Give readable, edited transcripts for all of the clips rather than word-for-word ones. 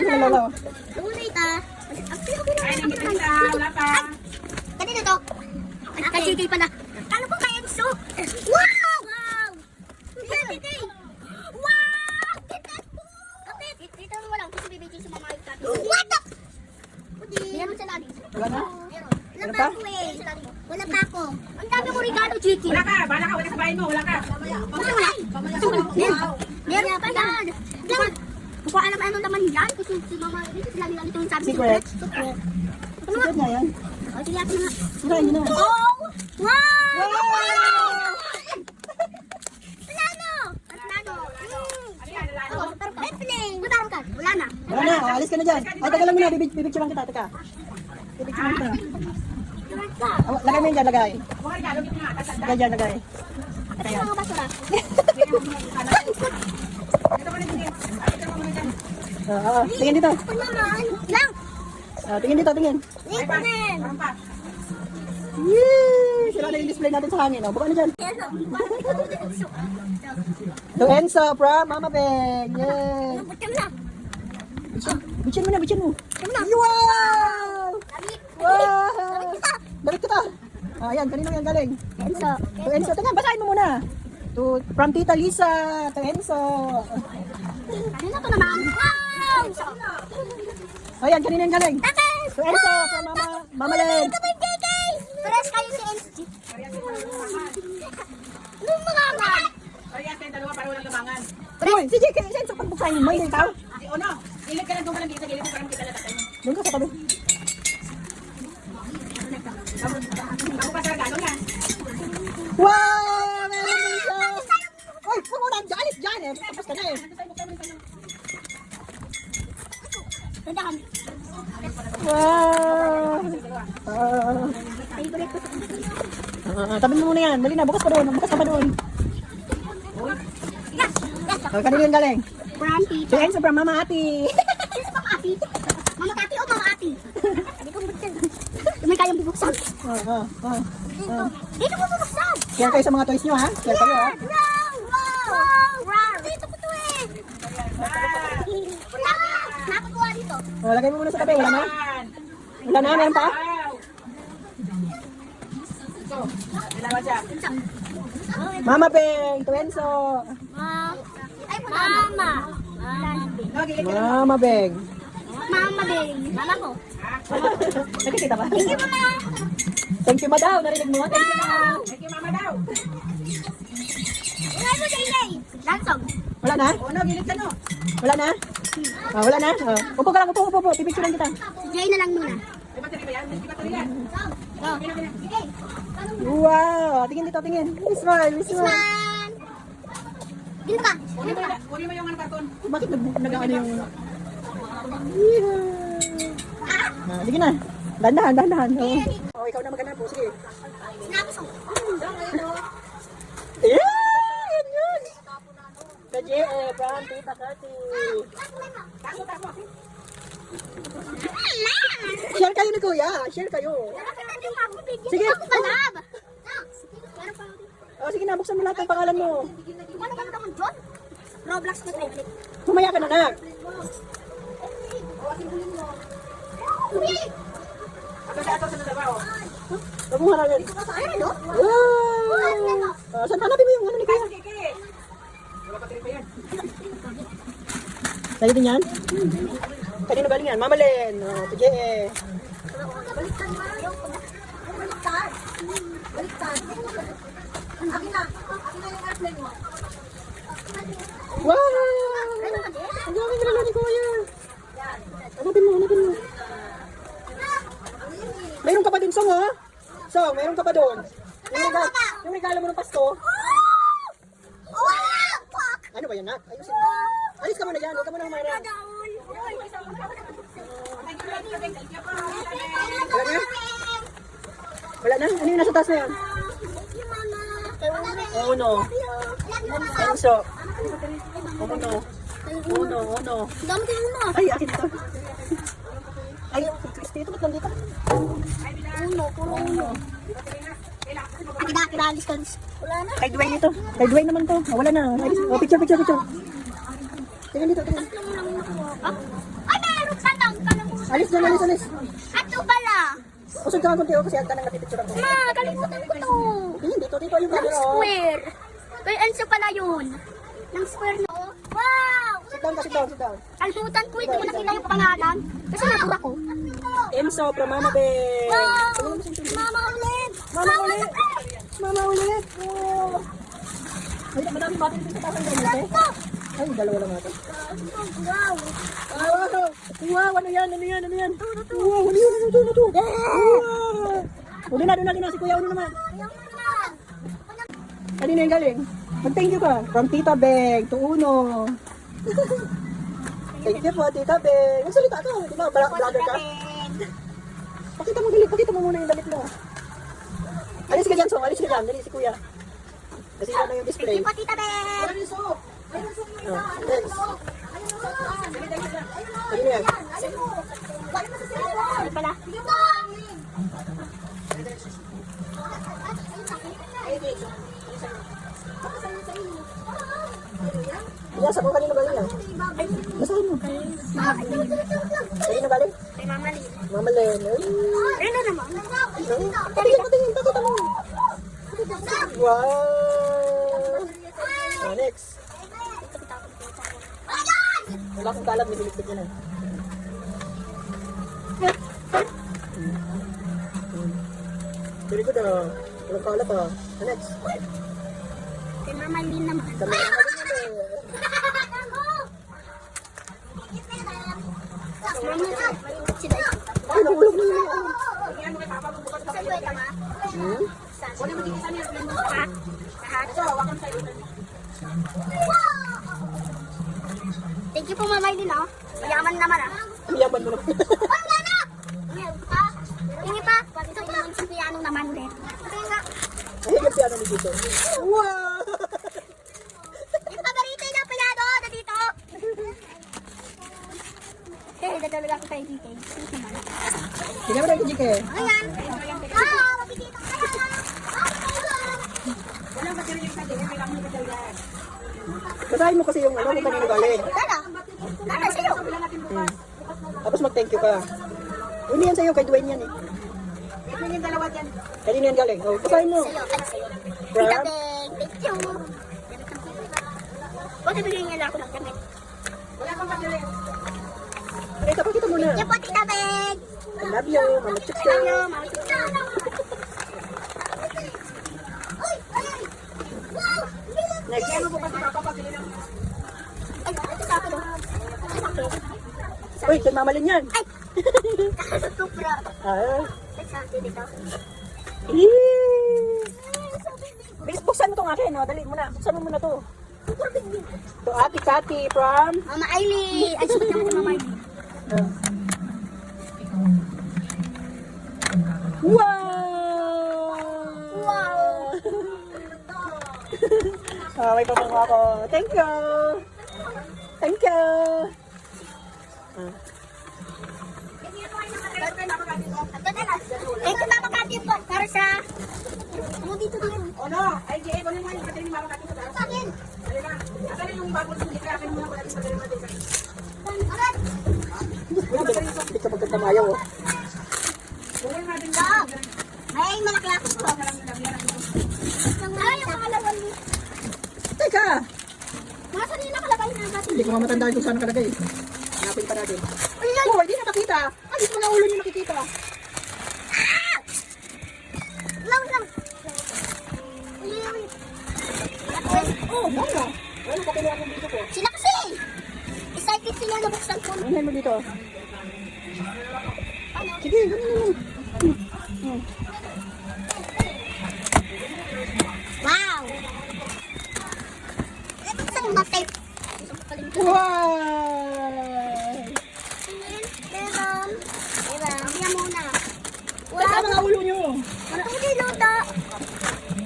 tingin sa lolo. Ulit ah. Ay, nangitita. Wala pa. Kanina to. Kasi kay pala. Kala ko kay Enzo. Wow! Wow! Wow! Dito mo lang kasi bibigyan sa mga ito. What the? Meron sa lali. Wala na? Wala pa ako eh. Wala pa ako. Ang dami ko regalo, Chiki. Wala ka. Bala ka. Wala ka sa bahay mo. Wala ka. Meron pa yan. Kung alam ano naman yan, kasi si mama, sila nila ito yung sabi. Secret. Secret. Secret na yan. O, sige natin nga. Sirain nyo na. Oh! Wow! Wow! Plano! Plano! Ano yan? Lalaki? Oh, Betplay! Magtaroon ka. Wala na. Wala na, alis ka na dyan. Ay, taga lang muna, bibigturan kita, teka. Bibigturan kita. Lagay mo yun dyan, lagay. Mga regalo, gito nga. Tasanda. Lagay dyan, lagay. Ito yung mga basura. Ito mo na dito. Ito mo na dyan. Oo, tingin dito. Ito naman. Lang! Tingin dito, tingin. Dito din. Meron pa. Yee! Sira na yung display natin sa hangin. Buka na dyan. To Enzo from Mama Beng. Yay! Butim na. Bitchin mo na, bitchin mo. Wow! Wow! Balik kita. Ayan, kanino yan galing? Enzo. To Enzo, tingnan, basahin mo muna. From Tita Lisa, to Enzo. Ano to naman? Wow! Ayan, kanino yan galing? Tatay! To Enzo from Mama Len. Ito ba yung KK? Pares kayo si Enzo. Anong mga nga? Ay, yan. Kayong dalawa para walang lumangan. Uy, si JK, Enzo, pagbuksahin mo, hindi ikaw. Si Ono. Ilig ka lang doon ka lang dito sa gilid para makita na tatay mo. Doon ka sa tabi. Ako pa sa regalo niya. Wow! Meron din siya! Uy, huwag mo na, alis dyan eh. Tapos ka na eh. Tindahan. Wow! Favorite ko sa Tabi mo muna yan. Dali na, bukas pa doon. Bukas pa doon. Yes! Yes! Kanino yung galing? From Si Tito. Enzo from Mama Ati. Sino Mama Ati? Mama Kati o Mama Ati? Hindi ko buksan. May kayang bubuksan. Dito mo bubuksan. Share kayo sa mga toys nyo ha. Share kayo ha. Wow! Wow! Wow! Dito ko to eh. Nakakuha dito. Lagay mo muna sa tabi. Wala na? Yan. Wala na? Meron pa? Wow. So, dalawa siya. Mama Beng, to Enzo. Ay, Mama. No, gilid ka lang. Mama Beng. Mama Beng. Mama ko. Nakikita ba? Hindi mo na. Thank you ma daw. Narinig mo? Thank you ma. Thank you, mama daw. Ingay mo sa ingay. Lansong. Wala na? Ono, gilid ka no. Wala na? Wala na? Upo ka lang, upo. Pipicturean kita. Jay na lang muna. May battery ba yan? May battery yan. Sige. Wow! Tingin dito, tingin. Smile. Man. Dito ka. Kunin mo yung ano karton. Bakit nag-ano yung... Sige na. Dahan. Ikaw na maghanap po. Sige. Sinabi sa Yan! Sa JF, from Tita Kati. Share kayo ni Kuya. Share kayo. Sige. Ako kalab. Sige na, buksan mo lahat ng pangalan mo. Ano ka naman doon? Roblox na triplet. Kumaya ka na, nak. Ito sa trabaho. Huwag mo harapin. Ayun, no? Wow! Saan hanapin mo yung ano ni Kuya? Sige. Wala battery pa yan. Sa'yo din yan? Kanino galing yan? Mama Len. Si JF. Wow! Ang dami nilala ni Kuya. Hanapin mo. Mayroon ka pa din, Song, ha? Song, mayroon ka pa doon. Yung regalo mo ng Pasko. Ano ba yan, nak? Ayusin mo. Alis ka muna yan. Huwag ka muna humarap. Wala na? Wala na? Ano yung nasa taas na yan? Uno. Enzo. Uno. Dami kayo mo. Ay, akin ito. Ay, Christy, ito ba't nandito? Puro uno. Kita alis ka. Wala na. Kay Dwayne ito. Kay Dwayne naman to. Wala na. Picture. Tingnan dito. Ay, Alis dyan, alis, alis. Ato pala. Usog ka nga kunti kasi agka nang napipicture ako. Ma, kalimutan ko to. Dito yung Ng camera. Oh. square. Kay Enzo pala yun. Ng square no. Wow! Sit down ka, sit down, sit down. Kalimutan ko, hindi ko nakita yung pangalan. Kasi nabura ko. Enzo from Mama Bear. Wow! Mama ulit! Mama ulit. Mama ulit. Oh. Ay, madami battery dito sa taas ng ganito. Ay, dalawa lang ata. Wow! Wow! Wow! Ano yan? Ano yan? Ano yan? Wow! Ano yun? Ano to? Ano to? Wow! Doon na. Si Kuya, ano naman? Kanina yung galing? Mag-thank you ka. From Tita Beg to Uno. Thank you po, Tita Beg. Magsalita ka. Di ba? Vlogger ka? Pakita mo galit. Pakita mo muna yung damit mo. Alis ka dyan, Song. Alis ka dyan. Dali si Kuya. Kasi na yung display. Thank you po, Tita Ben! Oh, next. Kanina yan. Ano pala? Iyasa ko kanino galing yan. Basahin mo. Kanino galing? Kay Mama Lee. Mama Len. Ano naman? Patingin. Pakita mo. Wow. Ah, next. Wala kong kalat, nililigpit niya na. Very good ah. Walang kalat ah. Ah, next. Kay Mama Lee naman. Kami na Mama Lee. Sila. ay, nahulog na yun. Saan ko ito, Ma? Hmm? Ha? Thank you po, Mama Lee, no? Mayaman naman, ah. Yaman mo na. Hingi pa. Ito po yung piano naman ulit. Ay, yung piano ni Tito. Wow! Yung paborito na piano na dito. Dadalaga ko tayo dito. Tingnan mo na yung GK. Ayan. Ah, mapitito ka na. Walang battery yung sabi. Kailangan mo battery yan. Basahin mo kasi yung ano kung kanino galing. Tara. Tara, sa'yo. Tapos mag-thank you ka. Hindi yan sa'yo, kay Dwayne yan eh. Ito yung dalawa dyan. Kanino yan galing? Oh, basahin mo. Sa'yo. Ano sa'yo? From? Tita Beng. Thank you. Huwag nabigyan niya lang ako ng damit. Wala kang battery. Pakita mo na. Thank you po, Tita Beng. I love you, Mama Chicks. Tayo, Mama Chicks. Next. Ano po kasi papapagili ng... Ay, ito sa akin. Uy, kay Mama Lin yan. Ay! Supra. Ah. Sa akin dito. Bilis, buksan mo itong akin. Oh. Dali mo na. Buksan mo muna to. To Ate Cathy from... Mama Aileen. Ay, sabi naman si Mama Aileen. Wow! Wow! May papango ako. Thank you! Thank you! Thank you, Mama Kati po. Para sa... Ano dito din? O no, IGA, kunin mo yung battery ni Mama Kati sa taas. Sa akin. Dali na. Asan na yung bagong hindi ka? Akin mo na wala yung battery natin. Agad. Hindi ka magkakamayaw. Oh. Kunin natin So, may malaklakos po. Ay, yung makalawan mo. Teka! Masa nila nakalagay na natin. Hindi ko mamatandaan kung saan nakalagay. Hanapin pa natin. Ay, Oh, hindi nakakita. Alis mo na ulo niyo nakikita. lang lang. Oh, banga. Ano pa kinuha mo dito ko? Sila kasi. Excited sila na buksan ko. Ano mo dito? Sige, ganun. Wow. Eh, buksan mo na tape. Wow! Meron. Meron. Muna. Teka, mga ulo niyo. Ano ko niluto?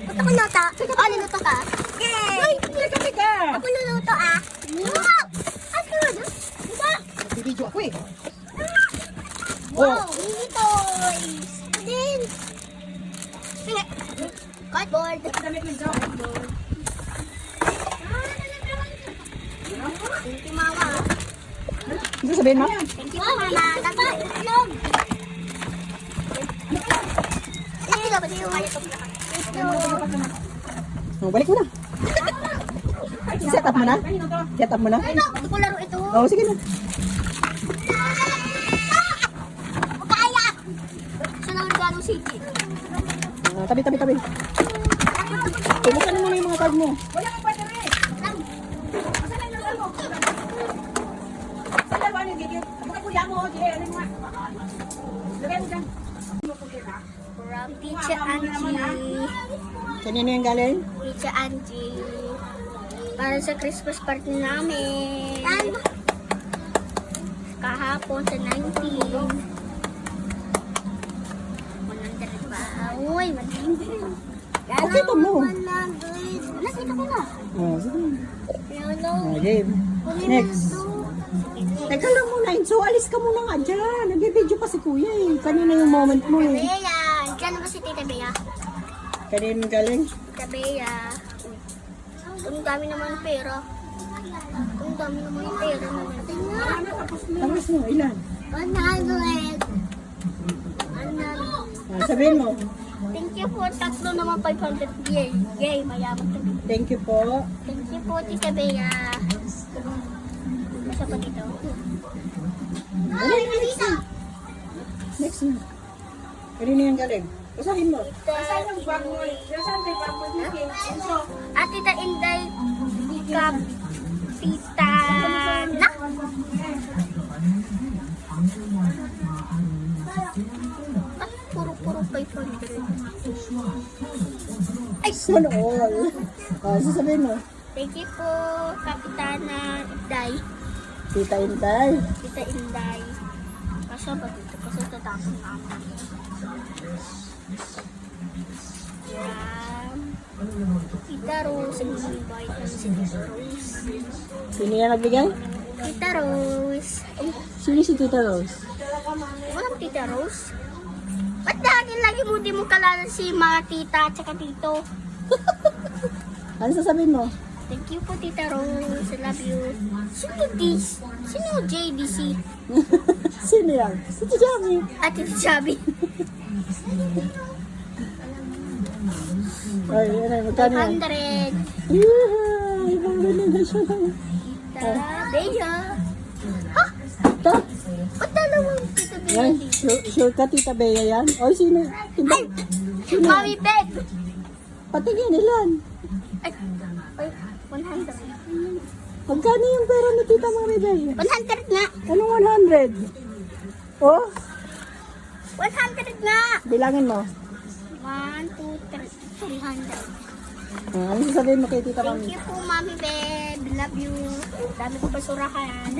Ba't ako luto? Oh, niluto ka? Yay! Ay, teka. Ako luluto ah. Wow! Ano? Diba? Video ako eh. Wow! Mini toys! Din! Sige. Cardboard. Damit mo dyan. Thank you, Mama. Ano sabihin mo? Thank you, Mama. Itlog. Oh, balik mo na. Set up mo na? Set up mo na? Hindi ko laro ito. Oo, sige na. Kaya! Saan ang regalo city? Tabi. Buksan mo muna yung mga card mo. Wala kang pwede rin. Saan na yung lugar mo? Saan na ba yung gigit? Bukay kuya mo, Jay. Ano mo nga? Lagay mo dyan. From Teacher Angie. Kanino yung galing? Teacher Angie. Para sa Christmas party namin. Kahapon sa 19. 100 ba? Uy, 100. Pakita mo. 100. Nakita ko na. Oh, sige. Hello. Game. Next. Teka lang muna, Enzo. Alis ka muna nga dyan. Nag-video pa si Kuya eh. Kanina yung moment mo eh. Bea. Diyan ba si Tita Bea? Kanina yung galing? Tita Bea. Ang dami naman pera. Ang dami naman pera naman. Tapos mo, ilan? 100. Sabihin mo. Thank you po. Tatlo naman 500. Yay. Yay. Mayaman kami. Thank you po. Thank you po, Tita Bea. Masa pa dito? Next na. Next na. Kanina yung galing? Basahin mo. Saan yung bag mo? Saan yung bag mo? Enzo. At Tita Inday, Kap, Tita na. At puro 500. Ay, sana all. Sasabihin mo. Thank you po, Kapitana Inday. Tita Intay. Tita Inday. Kasi ba dito? Kasi tatapon namin. Yan. Tita Rose. Ang invite ng si Tita Rose. Sino yan nagbigay? Tita Rose. Sino si Tita Rose? Walang Tita Rose? Ba't dati lagi mo di mo kalala si mga tita at saka tito? Ano sasabihin mo? Thank you po, Tita Rose. I love you. Sino this? Sino JDC? Sino yan? Si Tijami. At Tita Chubby. Ay, ano, magkano yan? 100. Yeah, ibang bilhin na siya. Tita Bea. Ha? Ito? Ba't dalawang Tita Bea Ay, dito? sure ka Tita Bea yan? O, sino? Ay! Mami Peg! Patingin, ilan? Ay, 100. Magkano yung pera ni Tita Mami Bea? 100 nga! Anong 100? Oh, 100 nga! bilangin mo. 1, 2, 3, 300. Ano sasabihin mo kay Tita Thank Mami? you po, Mami Beb. Love you. Dami ko basurahan.